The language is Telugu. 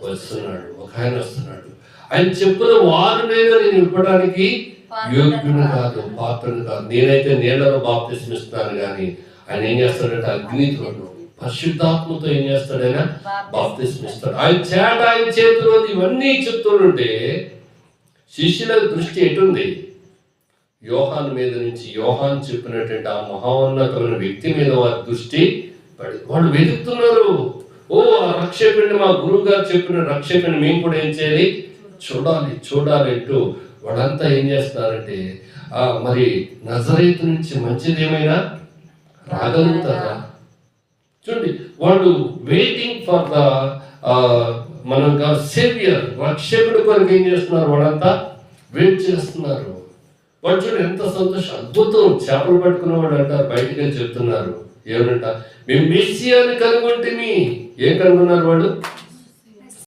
వస్తున్నాడు, ఒక ఆయన వస్తున్నాడు. ఆయన చెప్పుల వారినైనా నేను ఇవ్వడానికి యోగ్యుని కాదు, పాత్రను కాదు. నేనైతే నీళ్లలో బాప్తిస్మం ఇస్తున్నాను, కానీ ఆయన ఏం చేస్తాడంటే అగ్నితో పరిశుద్ధాత్మతో ఏం చేస్తాడైనా బాప్తిస్మం ఇస్తాడు. ఆయన చేతిలో ఇవన్నీ చెప్తుంటే శిష్యుల దృష్టి ఎటుంది? యోహాను మీద నుంచి, యోహాను చెప్పినటువంటి ఆ మహోన్నతమైన వ్యక్తి మీద వారి దృష్టి పడి వాళ్ళు వెతుకుతున్నారు. ఓ, ఆ రక్షకుడిని, మా గురువు గారు చెప్పిన రక్షకుడిని మేము కూడా ఏం చేయాలి, చూడాలి అంటూ వాళ్ళంతా ఏం చేస్తున్నారంటే మరి నజరేతు నుంచి మంచిది ఏమైనా రాగలుగుతారా? చూడండి, వాళ్ళు వెయిటింగ్ ఫర్ ద మనం సేవియర్, రక్షకుడి కొరకు ఏం చేస్తున్నారు, వాళ్ళంతా వెయిట్ చేస్తున్నారు. వాళ్ళు చూడండి ఎంత సంతోషం, అద్భుతం. చేపలు పట్టుకున్న వాళ్ళు అంటారు, బయటకు చెప్తున్నారు ఏమనంట, మేము మెస్సియాని కనుగొంటిమి. ఏం కనుగొన్నారు వాళ్ళు?